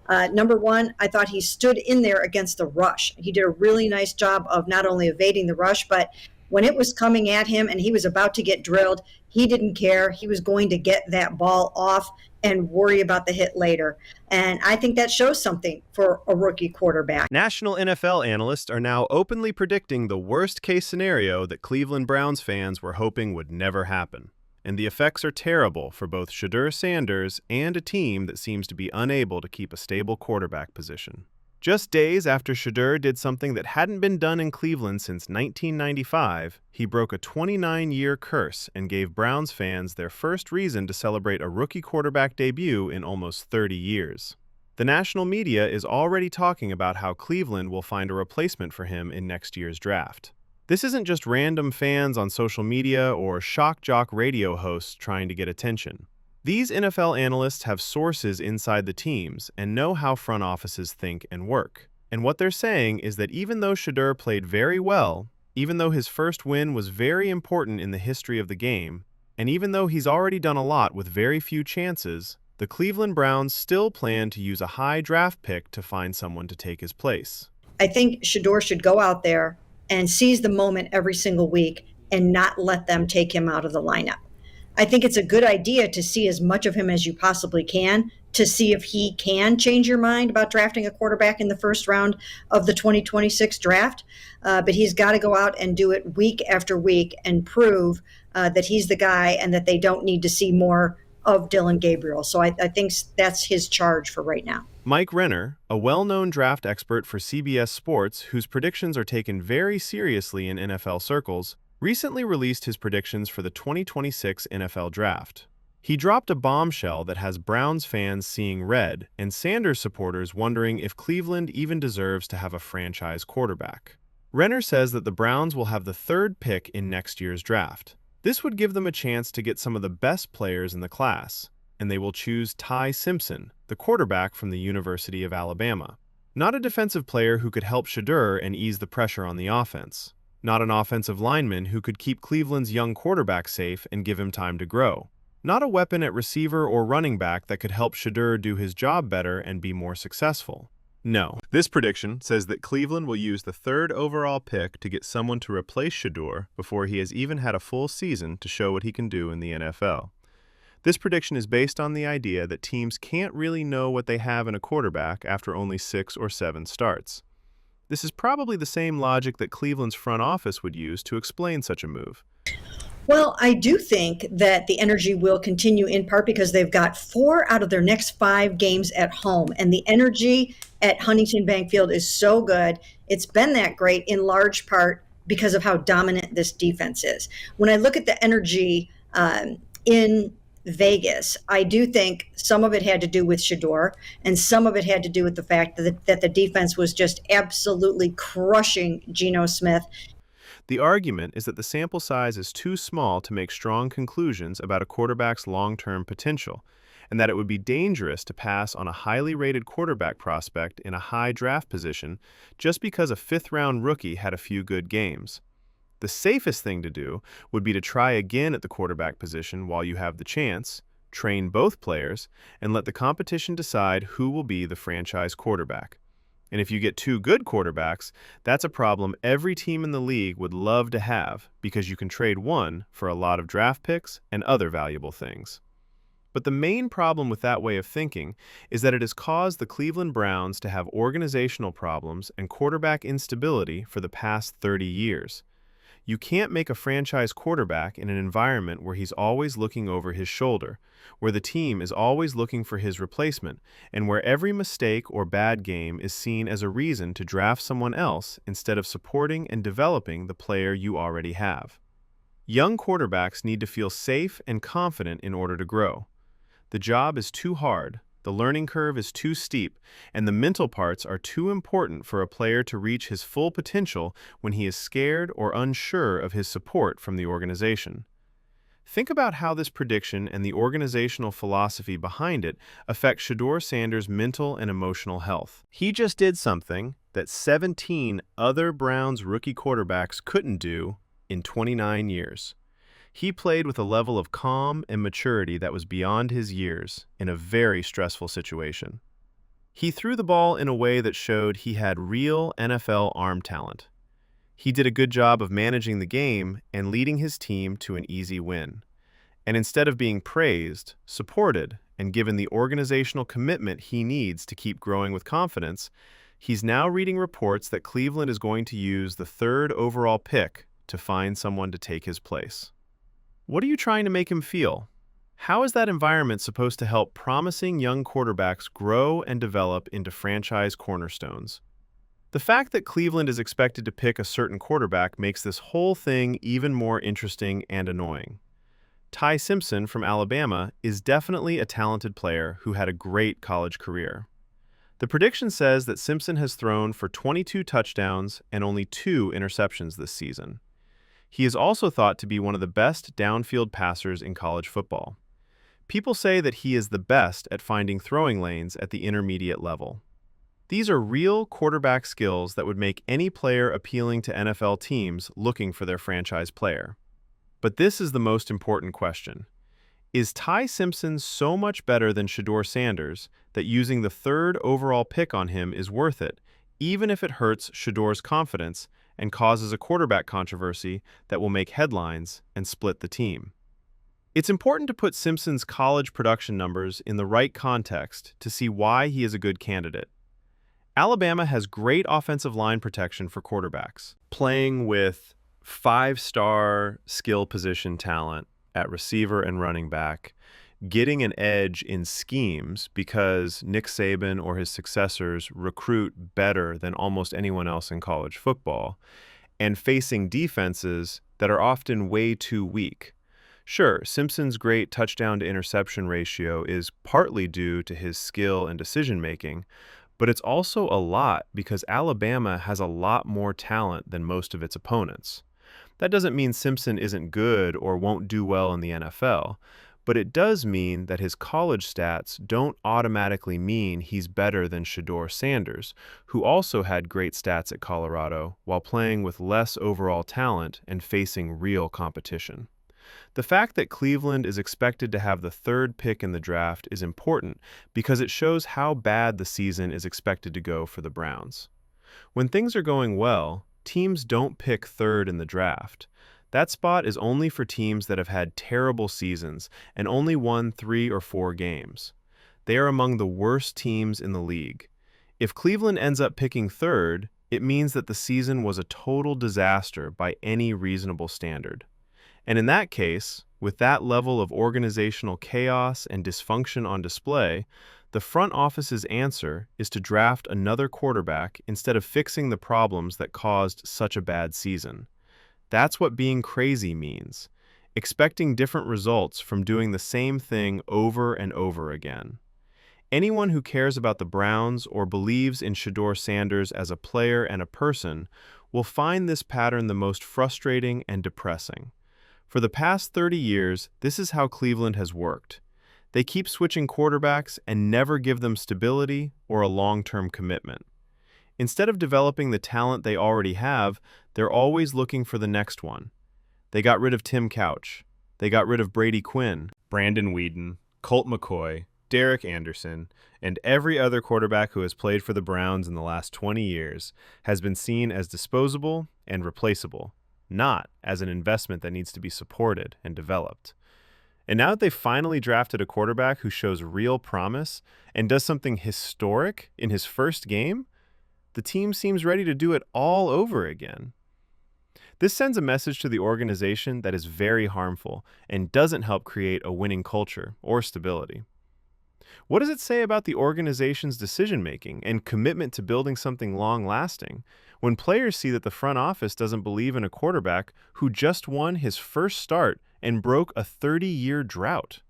Number one, I thought he stood in there against the rush. He did a really nice job of not only evading the rush, but when it was coming at him and he was about to get drilled, he didn't care. He was going to get that ball off and worry about the hit later. And I think that shows something for a rookie quarterback. National NFL analysts are now openly predicting the worst-case scenario that Cleveland Browns fans were hoping would never happen. And the effects are terrible for both Shedeur Sanders and a team that seems to be unable to keep a stable quarterback position. Just days after Shedeur did something that hadn't been done in Cleveland since 1995, he broke a 29-year curse and gave Browns fans their first reason to celebrate a rookie quarterback debut in almost 30 years. The national media is already talking about how Cleveland will find a replacement for him in next year's draft. This isn't just random fans on social media or shock jock radio hosts trying to get attention. These NFL analysts have sources inside the teams and know how front offices think and work. And what they're saying is that even though Shedeur played very well, even though his first win was very important in the history of the game, and even though he's already done a lot with very few chances, the Cleveland Browns still plan to use a high draft pick to find someone to take his place. I think Shedeur should go out there and seize the moment every single week and not let them take him out of the lineup. I think it's a good idea to see as much of him as you possibly can to see if he can change your mind about drafting a quarterback in the first round of the 2026 draft. But he's got to go out and do it week after week and prove that he's the guy and that they don't need to see more of Dylan Gabriel. So I think that's his charge for right now. Mike Renner, a well-known draft expert for CBS Sports whose predictions are taken very seriously in NFL circles, recently released his predictions for the 2026 NFL Draft. He dropped a bombshell that has Browns fans seeing red and Sanders supporters wondering if Cleveland even deserves to have a franchise quarterback. Renner says that the Browns will have the third pick in next year's draft. This would give them a chance to get some of the best players in the class, and they will choose Ty Simpson, the quarterback from the University of Alabama. Not a defensive player who could help Shedeur and ease the pressure on the offense. Not an offensive lineman who could keep Cleveland's young quarterback safe and give him time to grow. Not a weapon at receiver or running back that could help Shedeur do his job better and be more successful. No. This prediction says that Cleveland will use the third overall pick to get someone to replace Shedeur before he has even had a full season to show what he can do in the NFL. This prediction is based on the idea that teams can't really know what they have in a quarterback after only 6 or 7 starts. This is probably the same logic that Cleveland's front office would use to explain such a move. Well, I do think that the energy will continue in part because they've got 4 out of their next 5 games at home. And the energy at Huntington Bank Field is so good. It's been that great in large part because of how dominant this defense is. When I look at the energy in Vegas, I do think some of it had to do with Shedeur and some of it had to do with the fact that the defense was just absolutely crushing Geno Smith. The argument is that the sample size is too small to make strong conclusions about a quarterback's long-term potential, and that it would be dangerous to pass on a highly rated quarterback prospect in a high draft position just because a fifth-round rookie had a few good games. The safest thing to do would be to try again at the quarterback position while you have the chance, train both players, and let the competition decide who will be the franchise quarterback. And if you get 2 good quarterbacks, that's a problem every team in the league would love to have because you can trade one for a lot of draft picks and other valuable things. But the main problem with that way of thinking is that it has caused the Cleveland Browns to have organizational problems and quarterback instability for the past 30 years. You can't make a franchise quarterback in an environment where he's always looking over his shoulder, where the team is always looking for his replacement, and where every mistake or bad game is seen as a reason to draft someone else instead of supporting and developing the player you already have. Young quarterbacks need to feel safe and confident in order to grow. The job is too hard, the learning curve is too steep, and the mental parts are too important for a player to reach his full potential when he is scared or unsure of his support from the organization. Think about how this prediction and the organizational philosophy behind it affect Shedeur Sanders' mental and emotional health. He just did something that 17 other Browns rookie quarterbacks couldn't do in 29 years. He played with a level of calm and maturity that was beyond his years in a very stressful situation. He threw the ball in a way that showed he had real NFL arm talent. He did a good job of managing the game and leading his team to an easy win. And instead of being praised, supported, and given the organizational commitment he needs to keep growing with confidence, he's now reading reports that Cleveland is going to use the third overall pick to find someone to take his place. What are you trying to make him feel? How is that environment supposed to help promising young quarterbacks grow and develop into franchise cornerstones? The fact that Cleveland is expected to pick a certain quarterback makes this whole thing even more interesting and annoying. Ty Simpson from Alabama is definitely a talented player who had a great college career. The prediction says that Simpson has thrown for 22 touchdowns and only 2 interceptions this season. He is also thought to be one of the best downfield passers in college football. People say that he is the best at finding throwing lanes at the intermediate level. These are real quarterback skills that would make any player appealing to NFL teams looking for their franchise player. But this is the most important question. Is Ty Simpson so much better than Shedeur Sanders that using the third overall pick on him is worth it, even if it hurts Shedeur's confidence and causes a quarterback controversy that will make headlines and split the team? It's important to put Simpson's college production numbers in the right context to see why he is a good candidate. Alabama has great offensive line protection for quarterbacks, playing with 5-star skill position talent at receiver and running back, getting an edge in schemes because Nick Saban or his successors recruit better than almost anyone else in college football, and facing defenses that are often way too weak. Sure, Simpson's great touchdown-to-interception ratio is partly due to his skill and decision-making, but it's also a lot because Alabama has a lot more talent than most of its opponents. That doesn't mean Simpson isn't good or won't do well in the NFL, but it does mean that his college stats don't automatically mean he's better than Shedeur Sanders, who also had great stats at Colorado while playing with less overall talent and facing real competition. The fact that Cleveland is expected to have the third pick in the draft is important because it shows how bad the season is expected to go for the Browns. When things are going well, teams don't pick third in the draft. That spot is only for teams that have had terrible seasons and only won 3 or 4 games. They are among the worst teams in the league. If Cleveland ends up picking third, it means that the season was a total disaster by any reasonable standard. And in that case, with that level of organizational chaos and dysfunction on display, the front office's answer is to draft another quarterback instead of fixing the problems that caused such a bad season. That's what being crazy means, expecting different results from doing the same thing over and over again. Anyone who cares about the Browns or believes in Shedeur Sanders as a player and a person will find this pattern the most frustrating and depressing. For the past 30 years, this is how Cleveland has worked. They keep switching quarterbacks and never give them stability or a long-term commitment. Instead of developing the talent they already have, they're always looking for the next one. They got rid of Tim Couch. They got rid of Brady Quinn, Brandon Weeden, Colt McCoy, Derek Anderson, and every other quarterback who has played for the Browns in the last 20 years has been seen as disposable and replaceable, not as an investment that needs to be supported and developed. And now that they've finally drafted a quarterback who shows real promise and does something historic in his first game, the team seems ready to do it all over again. This sends a message to the organization that is very harmful and doesn't help create a winning culture or stability. What does it say about the organization's decision-making and commitment to building something long-lasting when players see that the front office doesn't believe in a quarterback who just won his first start and broke a 30-year drought?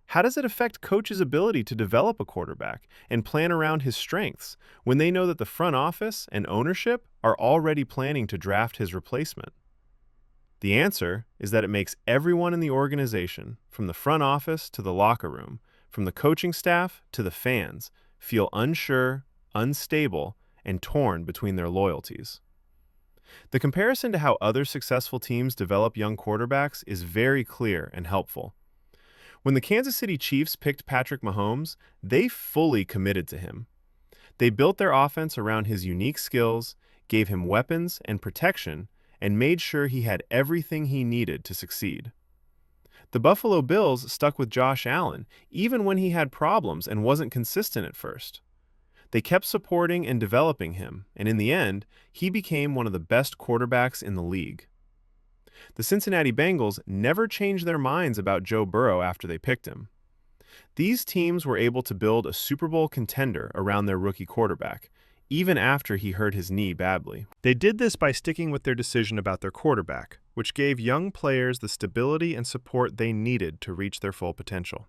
How does it affect coaches' ability to develop a quarterback and plan around his strengths when they know that the front office and ownership are already planning to draft his replacement? The answer is that it makes everyone in the organization, from the front office to the locker room, from the coaching staff to the fans, feel unsure, unstable, and torn between their loyalties. The comparison to how other successful teams develop young quarterbacks is very clear and helpful. When the Kansas City Chiefs picked Patrick Mahomes, they fully committed to him. They built their offense around his unique skills, gave him weapons and protection, and made sure he had everything he needed to succeed. The Buffalo Bills stuck with Josh Allen, even when he had problems and wasn't consistent at first. They kept supporting and developing him, and in the end, he became one of the best quarterbacks in the league. The Cincinnati Bengals never changed their minds about Joe Burrow after they picked him. These teams were able to build a Super Bowl contender around their rookie quarterback, even after he hurt his knee badly. They did this by sticking with their decision about their quarterback, which gave young players the stability and support they needed to reach their full potential.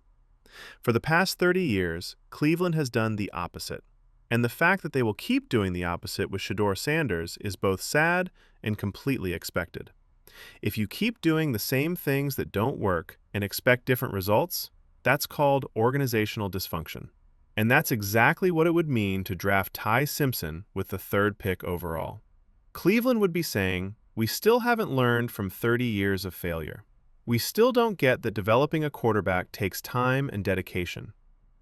For the past 30 years, Cleveland has done the opposite, and the fact that they will keep doing the opposite with Shedeur Sanders is both sad and completely expected. If you keep doing the same things that don't work and expect different results, that's called organizational dysfunction. And that's exactly what it would mean to draft Ty Simpson with the 3rd pick overall. Cleveland would be saying, we still haven't learned from 30 years of failure. We still don't get that developing a quarterback takes time and dedication.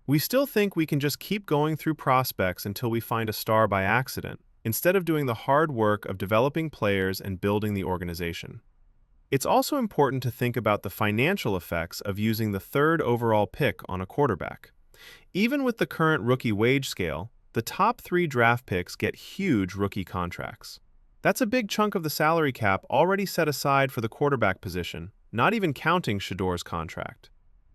We still think we can just keep going through prospects until we find a star by accident, instead of doing the hard work of developing players and building the organization. It's also important to think about the financial effects of using the 3rd overall pick on a quarterback. Even with the current rookie wage scale, the top 3 draft picks get huge rookie contracts. That's a big chunk of the salary cap already set aside for the quarterback position, not even counting Shedeur's contract.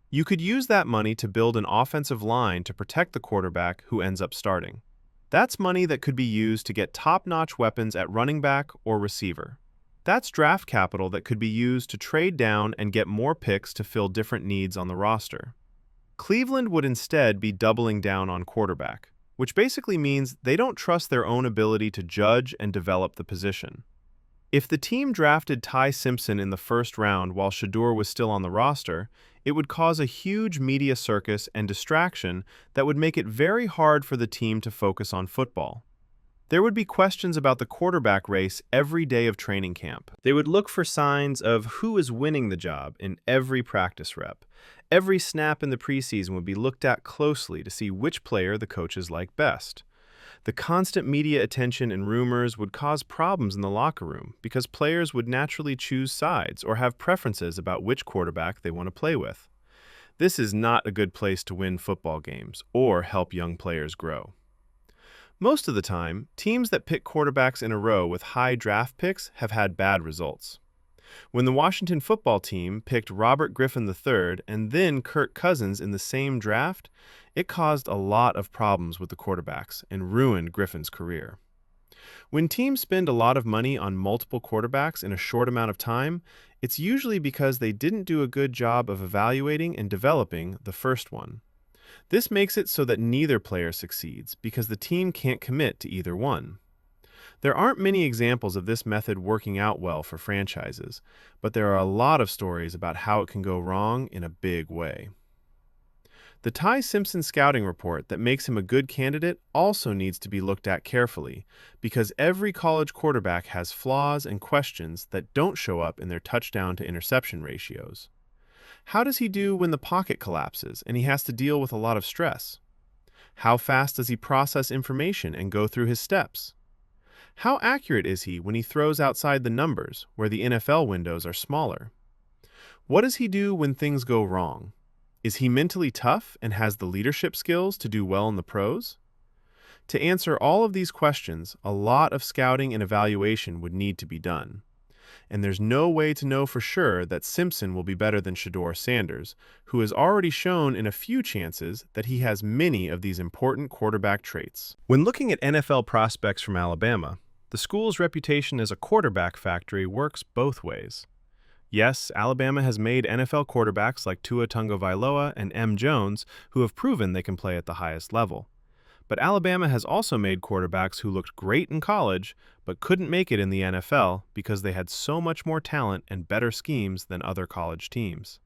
You could use that money to build an offensive line to protect the quarterback who ends up starting. That's money that could be used to get top-notch weapons at running back or receiver. That's draft capital that could be used to trade down and get more picks to fill different needs on the roster. Cleveland would instead be doubling down on quarterback, which basically means they don't trust their own ability to judge and develop the position. If the team drafted Ty Simpson in the 1st round while Shedeur was still on the roster, it would cause a huge media circus and distraction that would make it very hard for the team to focus on football. There would be questions about the quarterback race every day of training camp. They would look for signs of who is winning the job in every practice rep. Every snap in the preseason would be looked at closely to see which player the coaches like best. The constant media attention and rumors would cause problems in the locker room because players would naturally choose sides or have preferences about which quarterback they want to play with. This is not a good place to win football games or help young players grow. Most of the time, teams that pick quarterbacks in a row with high draft picks have had bad results. When the Washington football team picked Robert Griffin III and then Kirk Cousins in the same draft, it caused a lot of problems with the quarterbacks and ruined Griffin's career. When teams spend a lot of money on multiple quarterbacks in a short amount of time, it's usually because they didn't do a good job of evaluating and developing the first one. This makes it so that neither player succeeds because the team can't commit to either one. There aren't many examples of this method working out well for franchises, but there are a lot of stories about how it can go wrong in a big way. The Ty Simpson scouting report that makes him a good candidate also needs to be looked at carefully, because every college quarterback has flaws and questions that don't show up in their touchdown to interception ratios. How does he do when the pocket collapses and he has to deal with a lot of stress? How fast does he process information and go through his steps? How accurate is he when he throws outside the numbers, where the NFL windows are smaller? What does he do when things go wrong? Is he mentally tough and has the leadership skills to do well in the pros? To answer all of these questions, a lot of scouting and evaluation would need to be done. And there's no way to know for sure that Simpson will be better than Shedeur Sanders, who has already shown in a few chances that he has many of these important quarterback traits. When looking at NFL prospects from Alabama, the school's reputation as a quarterback factory works both ways. Yes, Alabama has made NFL quarterbacks like Tua Tagovailoa and M. Jones who have proven they can play at the highest level. But Alabama has also made quarterbacks who looked great in college but couldn't make it in the NFL because they had so much more talent and better schemes than other college teams.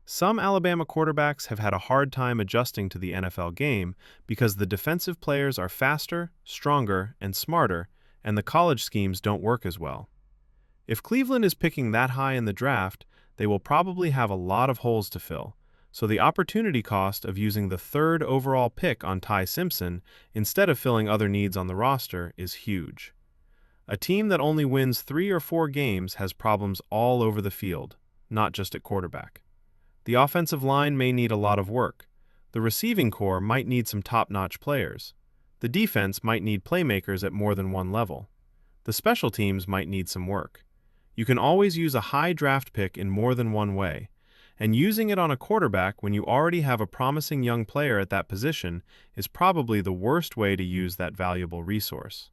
Some Alabama quarterbacks have had a hard time adjusting to the NFL game because the defensive players are faster, stronger, and smarter, and the college schemes don't work as well. If Cleveland is picking that high in the draft, they will probably have a lot of holes to fill, So the opportunity cost of using the third overall pick on Ty Simpson instead of filling other needs on the roster is huge. A team that only wins 3 or 4 games has problems all over the field, not just at quarterback. The offensive line may need a lot of work. The receiving core might need some top-notch players. The defense might need playmakers at more than one level. The special teams might need some work. You can always use a high draft pick in more than one way, and using it on a quarterback when you already have a promising young player at that position is probably the worst way to use that valuable resource.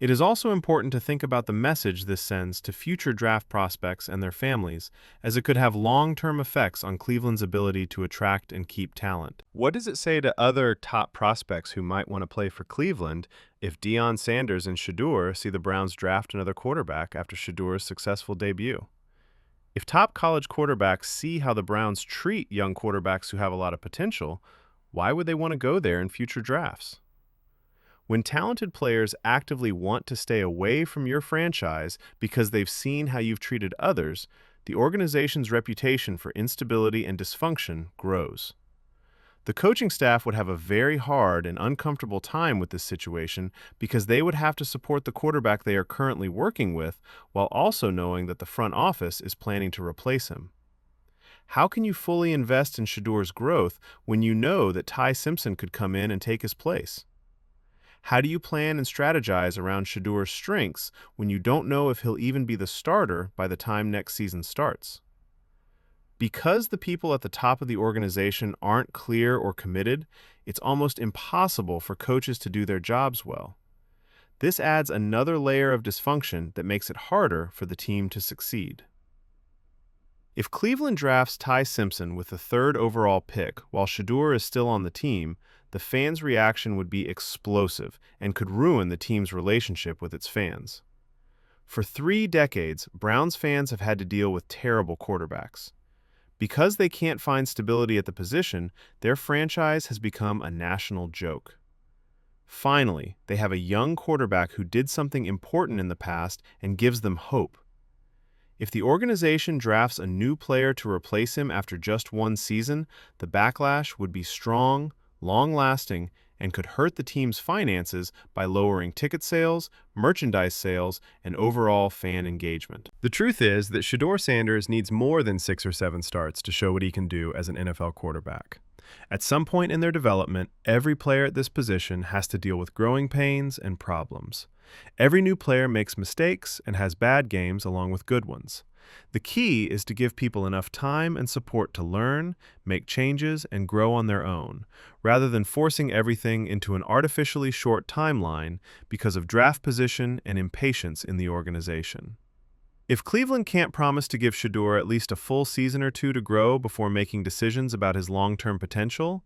It is also important to think about the message this sends to future draft prospects and their families, as it could have long-term effects on Cleveland's ability to attract and keep talent. What does it say to other top prospects who might want to play for Cleveland if Deion Sanders and Shedeur see the Browns draft another quarterback after Shedeur's successful debut? If top college quarterbacks see how the Browns treat young quarterbacks who have a lot of potential, why would they want to go there in future drafts? When talented players actively want to stay away from your franchise because they've seen how you've treated others, the organization's reputation for instability and dysfunction grows. The coaching staff would have a very hard and uncomfortable time with this situation because they would have to support the quarterback they are currently working with while also knowing that the front office is planning to replace him. How can you fully invest in Shedeur's growth when you know that Ty Simpson could come in and take his place? How do you plan and strategize around Shedeur's strengths when you don't know if he'll even be the starter by the time next season starts? Because the people at the top of the organization aren't clear or committed, it's almost impossible for coaches to do their jobs well. This adds another layer of dysfunction that makes it harder for the team to succeed. If Cleveland drafts Ty Simpson with the third overall pick while Shedeur is still on the team, the fans' reaction would be explosive and could ruin the team's relationship with its fans. For 3 decades, Browns fans have had to deal with terrible quarterbacks. Because they can't find stability at the position, their franchise has become a national joke. Finally, they have a young quarterback who did something important in the past and gives them hope. If the organization drafts a new player to replace him after just 1 season, the backlash would be strong, long-lasting, and could hurt the team's finances by lowering ticket sales, merchandise sales, and overall fan engagement. The truth is that Shedeur Sanders needs more than 6 or 7 starts to show what he can do as an NFL quarterback. At some point in their development, every player at this position has to deal with growing pains and problems. Every new player makes mistakes and has bad games along with good ones. The key is to give people enough time and support to learn, make changes, and grow on their own, rather than forcing everything into an artificially short timeline because of draft position and impatience in the organization. If Cleveland can't promise to give Shedeur at least a full season or 2 to grow before making decisions about his long-term potential,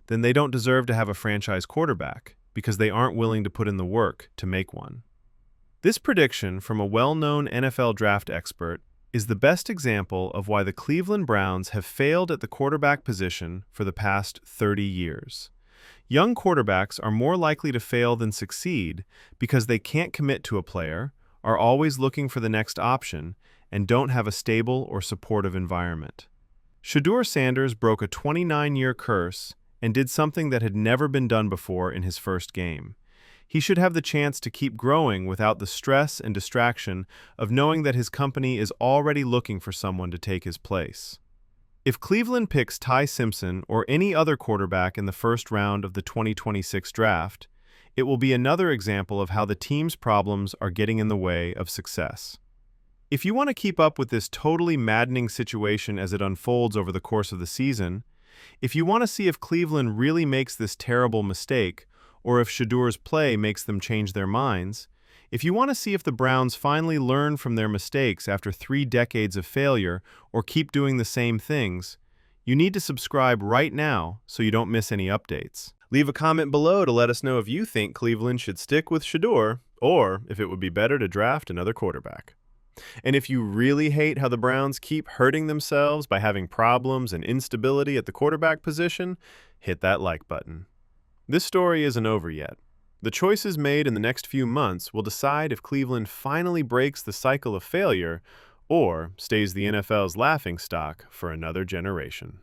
then they don't deserve to have a franchise quarterback because they aren't willing to put in the work to make one. This prediction from a well-known NFL draft expert is the best example of why the Cleveland Browns have failed at the quarterback position for the past 30 years. Young quarterbacks are more likely to fail than succeed because they can't commit to a player, are always looking for the next option, and don't have a stable or supportive environment. Shedeur Sanders broke a 29-year curse and did something that had never been done before in his first game. He should have the chance to keep growing without the stress and distraction of knowing that his company is already looking for someone to take his place. If Cleveland picks Ty Simpson or any other quarterback in the first round of the 2026 draft, it will be another example of how the team's problems are getting in the way of success. If you want to keep up with this totally maddening situation as it unfolds over the course of the season, if you want to see if Cleveland really makes this terrible mistake, or if Shedeur's play makes them change their minds, if you want to see if the Browns finally learn from their mistakes after 3 decades of failure or keep doing the same things, you need to subscribe right now so you don't miss any updates. Leave a comment below to let us know if you think Cleveland should stick with Shedeur or if it would be better to draft another quarterback. And if you really hate how the Browns keep hurting themselves by having problems and instability at the quarterback position, hit that like button. This story isn't over yet. The choices made in the next few months will decide if Cleveland finally breaks the cycle of failure or stays the NFL's laughingstock for another generation.